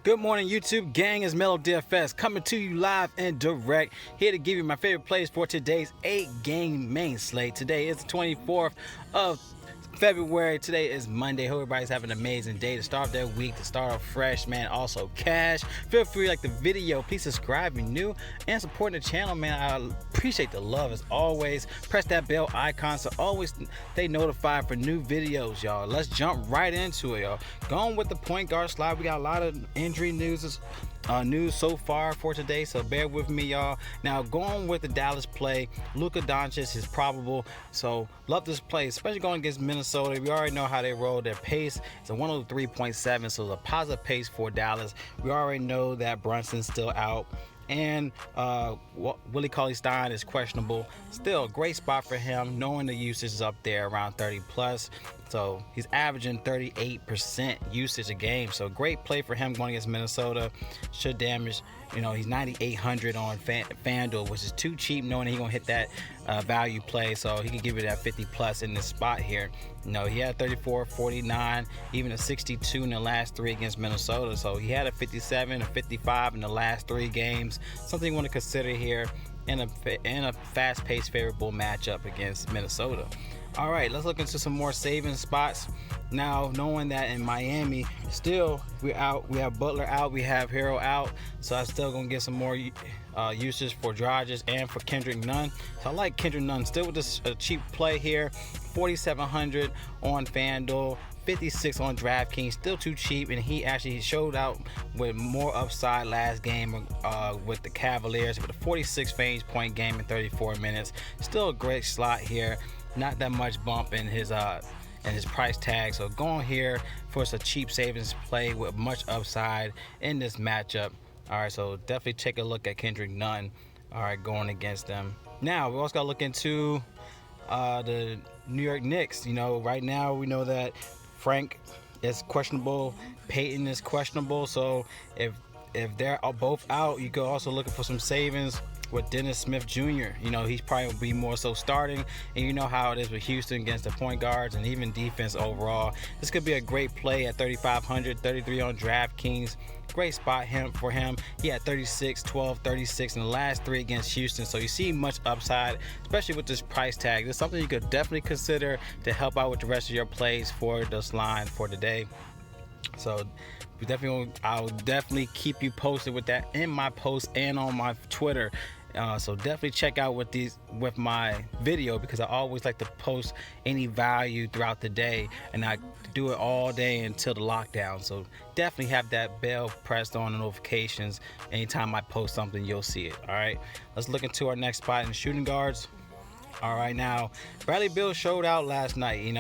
Good morning, YouTube gang. It's Mellow DFS coming to you live and direct, here to give you my favorite plays for today's 8-game main slate. Today is the 24th of February. Today is Monday. Hope everybody's having an amazing day to start their week, to start off fresh, man. Also cash. Feel free to like the video. Please subscribe if you're new and support the channel, man. I appreciate the love as always. Press that bell icon so always stay notified for new videos, y'all. Let's jump right into it, y'all. Going with the point guard slide. We got a lot of injury news so far for today, so bear with me, y'all. Now, going with the Dallas play, Luka Doncic is probable, so love this play, especially going against Minnesota. We already know how they roll. Their pace is a 103.7, so it's a positive pace for Dallas. We already know that Brunson's still out, and Willie Cauley-Stein is questionable. Still a great spot for him, knowing the usage is up there around 30 plus. So he's averaging 38% usage a game. So great play for him going against Minnesota. Should damage. He's 9,800 on FanDuel, which is too cheap, knowing he's going to hit that value play. So he can give it that 50 plus in this spot here. He had 34, 49, even a 62 in the last three against Minnesota. So he had a 57, a 55 in the last three games. Something you want to consider here in a fast-paced, favorable matchup against Minnesota. All right, let's look into some more saving spots. Now, knowing that in Miami, still we're out. We have Butler out. We have Hero out. So I'm still gonna get some more usage for Dragic and for Kendrick Nunn. So I like Kendrick Nunn still with this cheap play here. 4,700 on FanDuel. 56 on DraftKings, still too cheap, and he actually showed out with more upside last game with the Cavaliers with a 46 fantasy point game in 34 minutes. Still a great slot here, not that much bump in his price tag. So going here for a cheap savings play with much upside in this matchup. All right, so definitely take a look at Kendrick Nunn. All right, going against them. Now we also got to look into the New York Knicks. Right now we know that Frank is questionable, Peyton is questionable, so if they're both out, you go also looking for some savings with Dennis Smith Jr. He's probably will be more so starting, and you know how it is with Houston against the point guards and even defense overall. This could be a great play at 3,500, 33 on DraftKings. Great spot for him. He had 36, 12, 36 in the last three against Houston. So you see much upside, especially with this price tag. This is something you could definitely consider to help out with the rest of your plays for this line for today. So I'll definitely keep you posted with that in my post and on my Twitter. So definitely check out with my video, because I always like to post any value throughout the day, and I do it all day until the lockdown. So definitely have that bell pressed on the notifications. Anytime I post something, you'll see it. All right, let's look into our next spot in shooting guards. All right, now Bradley Beal showed out last night. He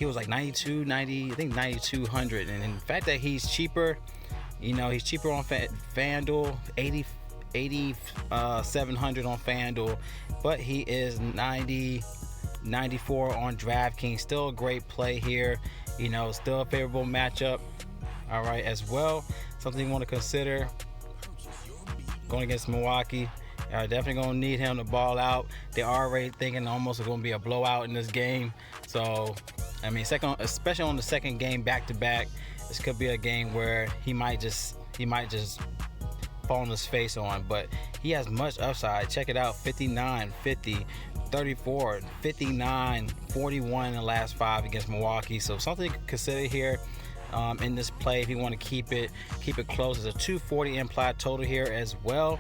was like 9,200, and in the fact that he's cheaper, he's cheaper on FanDuel, 8,700 on FanDuel, but he is 94 on DraftKings. Still a great play here. Still a favorable matchup. All right, as well, something you want to consider going against Milwaukee. Definitely gonna need him to ball out. They're already thinking almost going to be a blowout in this game. So especially on the second game back to back, this could be a game where he might just fall on his face on, but he has much upside. Check it out: 59, 50, 34, 59, 41 in the last five against Milwaukee. So something to consider here in this play if you want to keep it close. There's a 240 implied total here as well.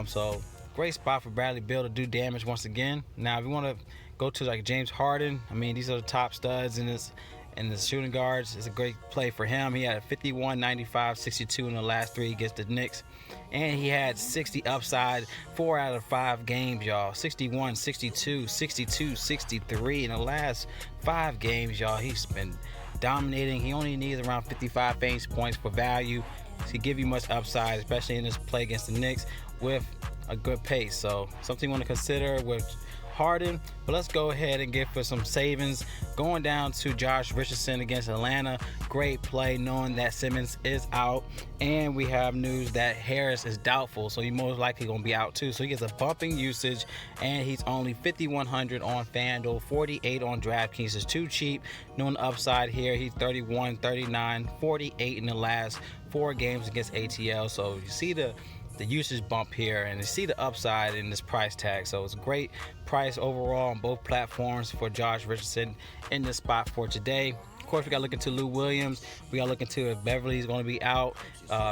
So great spot for Bradley Beal to do damage once again. Now if you want to go to like James Harden, these are the top studs in the shooting guards. It's a great play for him. He had a 51, 95, 62 in the last three against the Knicks, and he had 60 upside 4 out of 5 games, y'all. 61, 62, 62, 63 in the last 5 games, y'all. He's been dominating. He only needs around 55 fantasy points for value to give you much upside, especially in this play against the Knicks with a good pace. So something you want to consider with Harden. But let's go ahead and get for some savings. Going down to Josh Richardson against Atlanta. Great play knowing that Simmons is out. And we have news that Harris is doubtful, so he's most likely going to be out too. So he gets a bumping usage, and he's only 5,100 on FanDuel, 48 on DraftKings. It's too cheap. Knowing the upside here, he's 31, 39, 48 in the last 4 games against ATL. So you see the usage bump here, and you see the upside in this price tag. So it's a great price overall on both platforms for Josh Richardson in this spot for today. Of course, we got to look into Lou Williams. We got to look into if Beverly's going to be out.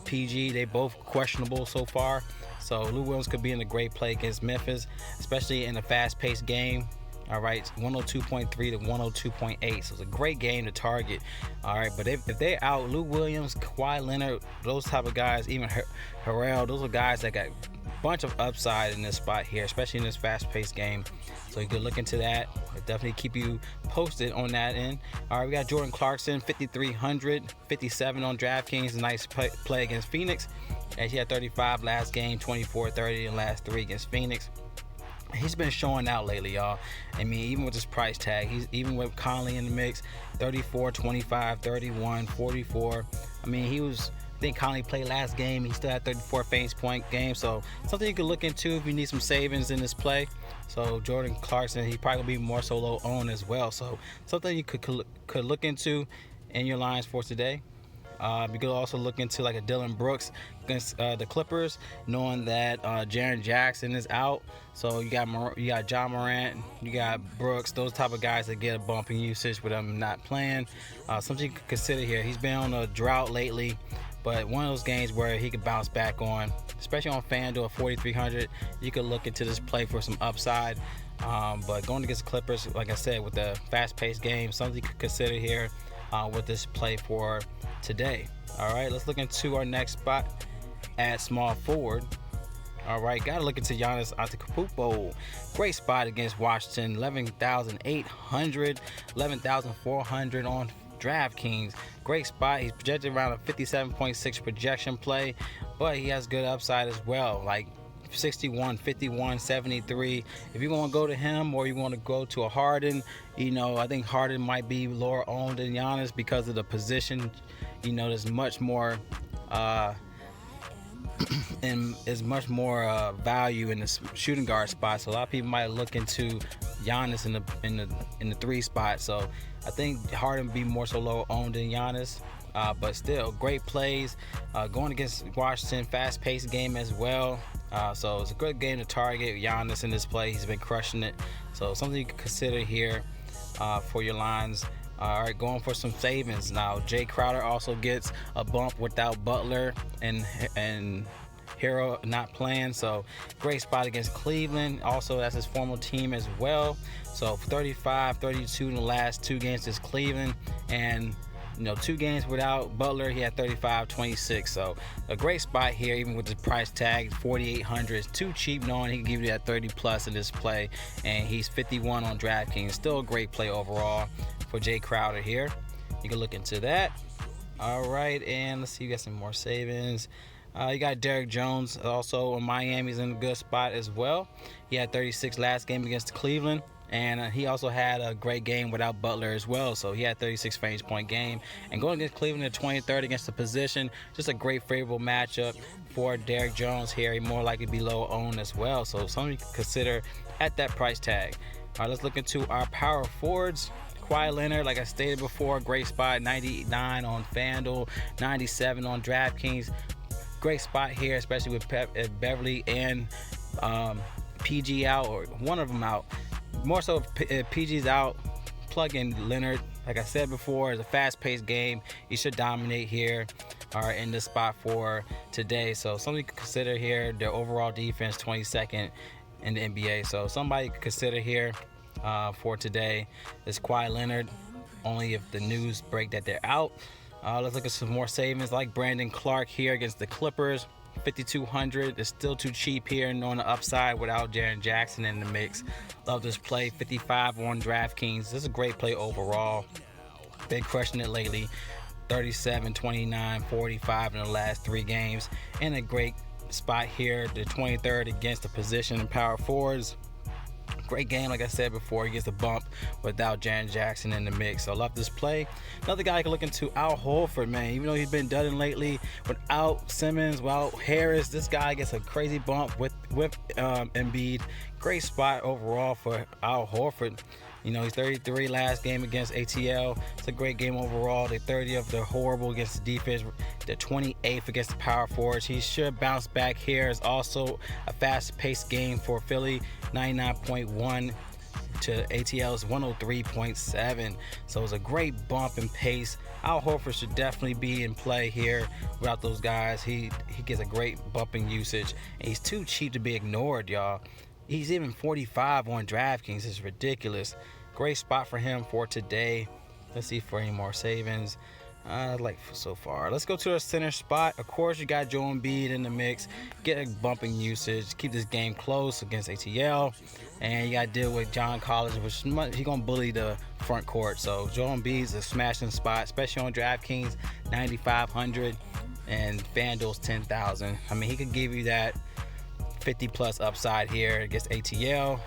PG, they both questionable so far. So Lou Williams could be in a great play against Memphis, especially in a fast-paced game. All right, 102.3 to 102.8. So it's a great game to target. All right, but if they're out, Lou Williams, Kawhi Leonard, those type of guys, even Harrell, those are guys that got a bunch of upside in this spot here, especially in this fast-paced game. So you could look into that. I'll definitely keep you posted on that end. All right, we got Jordan Clarkson, 5,300, 57 on DraftKings. A nice play against Phoenix. And he had 35 last game, 24, 30 in last 3 against Phoenix. He's been showing out lately, y'all. I mean, even with this price tag, he's even with Conley in the mix, 34, 25, 31, 44. I mean, I think Conley played last game. He still had 34 fantasy point game. So something you could look into if you need some savings in this play. So Jordan Clarkson, he probably will be more so low owned as well. So something you could look into in your lines for today. You could also look into like a Dylan Brooks against the Clippers, knowing that Jaren Jackson is out. So you got John Morant, you got Brooks, those type of guys that get a bump in usage with them not playing. Something you could consider here. He's been on a drought lately, but one of those games where he could bounce back on, especially on FanDuel at 4,300. You could look into this play for some upside. But going against the Clippers, like I said, with the fast-paced game, something you could consider here with this play for today. All right, let's look into our next spot at small forward. All right, got to look into Giannis Antetokounmpo. Great spot against Washington, 11,800, 11,400 on DraftKings. Great spot. He's projected around a 57.6 projection play, but he has good upside as well, like 61, 51, 73. If you want to go to him or you want to go to a Harden, I think Harden might be lower owned than Giannis because of the position. There's much more and is much more value in the shooting guard spot. So a lot of people might look into Giannis in the 3 spot. So I think Harden be more so low owned than Giannis. But still, great plays. Going against Washington, fast-paced game as well. So it's a good game to target Giannis in this play. He's been crushing it. So something you can consider here for your lines. All right, going for some savings now. Jay Crowder also gets a bump without Butler and Hero not playing. So great spot against Cleveland. Also, that's his former team as well. So 35, 32 in the last 2 games is Cleveland. And 2 games without Butler, he had 35, 26. So a great spot here, even with the price tag, 4,800 is too cheap, knowing he can give you that 30 plus in this play. And he's 51 on DraftKings. Still a great play overall for Jay Crowder here. You can look into that. All right, and let's see, you got some more savings. You got Derrick Jones also in Miami. He's in a good spot as well. He had 36 last game against Cleveland. And he also had a great game without Butler as well. So he had 36 fantasy point game. And going against Cleveland at 23rd against the position, just a great favorable matchup for Derrick Jones here. He more likely to be low owned as well. So something you can consider at that price tag. All right, let's look into our power forwards. Kawhi Leonard, like I stated before, great spot, 99 on FanDuel, 97 on DraftKings. Great spot here, especially with Beverly and PG out, or one of them out. More so if PG's out, plug in Leonard. Like I said before, it's a fast-paced game. He should dominate here in this spot for today. So something to consider here. Their overall defense, 22nd in the NBA. So somebody to consider here for today is Kawhi Leonard, only if the news break that they're out. Let's look at some more savings, like Brandon Clark here against the Clippers. 5,200 is still too cheap here, knowing the upside without Jaren Jackson in the mix. Love this play. 55 on DraftKings. This is a great play overall. Been crushing it lately. 37, 29, 45 in the last 3 games. And a great spot here, the 23rd against the position and power forwards. Great game, like I said before. He gets a bump without Jaren Jackson in the mix. So I love this play. Another guy I can look into, Al Horford, man. Even though he's been done lately without Simmons, without Harris, this guy gets a crazy bump with Embiid. Great spot overall for Al Horford. You know, he's 33 last game against ATL. It's a great game overall. They're 30th. They're horrible against the defense. They're 28th against the power forwards. He should bounce back here. It's also a fast-paced game for Philly, 99.1 to ATL's 103.7. So it's a great bump in pace. Al Horford should definitely be in play here without those guys. He gets a great bump in usage, and he's too cheap to be ignored, y'all. He's even 45 on DraftKings. It's ridiculous. Great spot for him for today. Let's see for any more savings. So far. Let's go to the center spot. Of course, you got Joel Embiid in the mix. Get a bumping usage. Keep this game close against ATL. And you got to deal with John Collins, which he's going to bully the front court. So Joel Embiid's a smashing spot, especially on DraftKings, 9,500 and FanDuel's 10,000. I mean, he could give you that 50 plus upside here against ATL.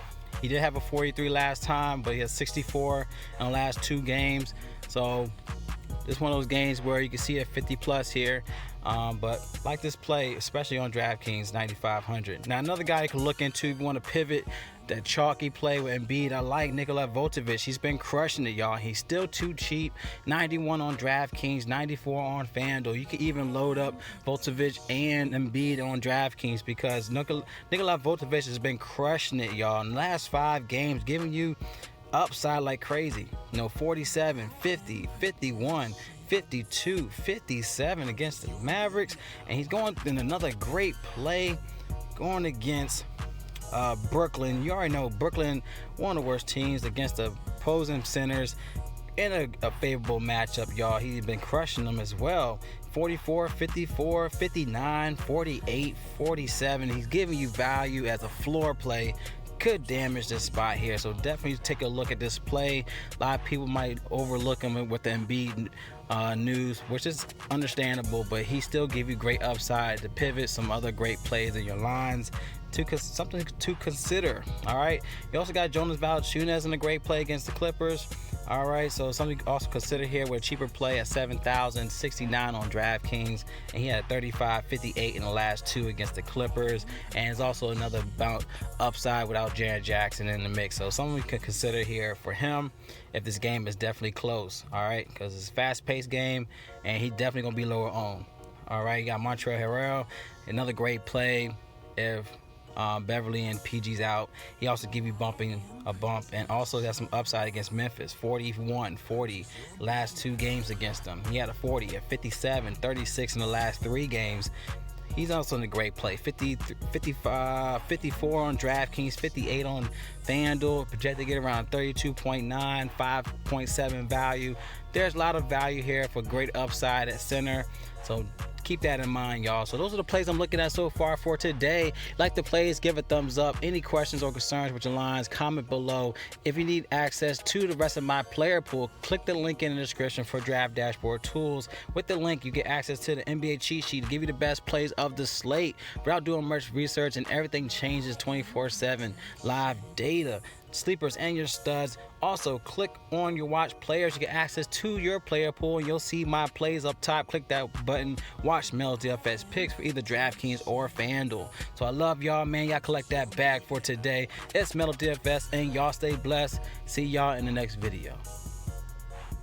He did have a 43 last time, but he has 64 in the last 2 games. So it's one of those games where you can see a 50 plus here. But like this play, especially on DraftKings, 9,500. Now another guy you can look into if you want to pivot that chalky play with Embiid. I like Nikola Vucevic. He's been crushing it, y'all. He's still too cheap. 91 on DraftKings, 94 on FanDuel. You can even load up Vucevic and Embiid on DraftKings because Nikola Vucevic has been crushing it, y'all. In the last 5 games, giving you upside like crazy. You know, 47, 50, 51, 52, 57 against the Mavericks. And he's going in another great play going against Brooklyn. You already know Brooklyn, one of the worst teams against the opposing centers in a favorable matchup, y'all. He's been crushing them as well. 44, 54, 59, 48, 47. He's giving you value as a floor play. Could damage this spot here, so definitely take a look at this play. A lot of people might overlook him with the Embiid news, which is understandable, but he still give you great upside to pivot some other great plays in your lines. Something to consider. All right, you also got Jonas Valanciunas in a great play against the Clippers. All right, so something to also consider here with a cheaper play at 7,069 on DraftKings, and he had 35, 58 in the last 2 against the Clippers, and it's also another upside without Jaren Jackson in the mix. So something we can consider here for him if this game is definitely close. All right, because it's a fast-paced game, and he's definitely gonna be lower owned. All right, you got Montrezl Harrell, another great play if Beverly and PG's out. He also give you a bump, and also got some upside against Memphis. 41, 40 last 2 games against them. He had a 40, a 57, 36 in the last 3 games. He's also in a great play. 55, 54 on DraftKings, 58 on FanDuel. Projected to get around 32.9, 5.7 value. There's a lot of value here for great upside at center. So keep that in mind, y'all. So those are the plays I'm looking at so far for today. Like the plays, give a thumbs up. Any questions or concerns with your lines, comment below. If you need access to the rest of my player pool, click the link in the description for Draft Dashboard Tools. With the link, you get access to the NBA cheat sheet to give you the best plays of the slate without doing much research, and everything changes 24/7. Live data, sleepers, and your studs. Also, click on your watch players. You get access to your player pool, and you'll see my plays up top. Click that button. Watch Mel's DFS picks for either DraftKings or FanDuel. So I love y'all, man. Y'all collect that bag for today. It's Melo DFS, and y'all stay blessed. See y'all in the next video.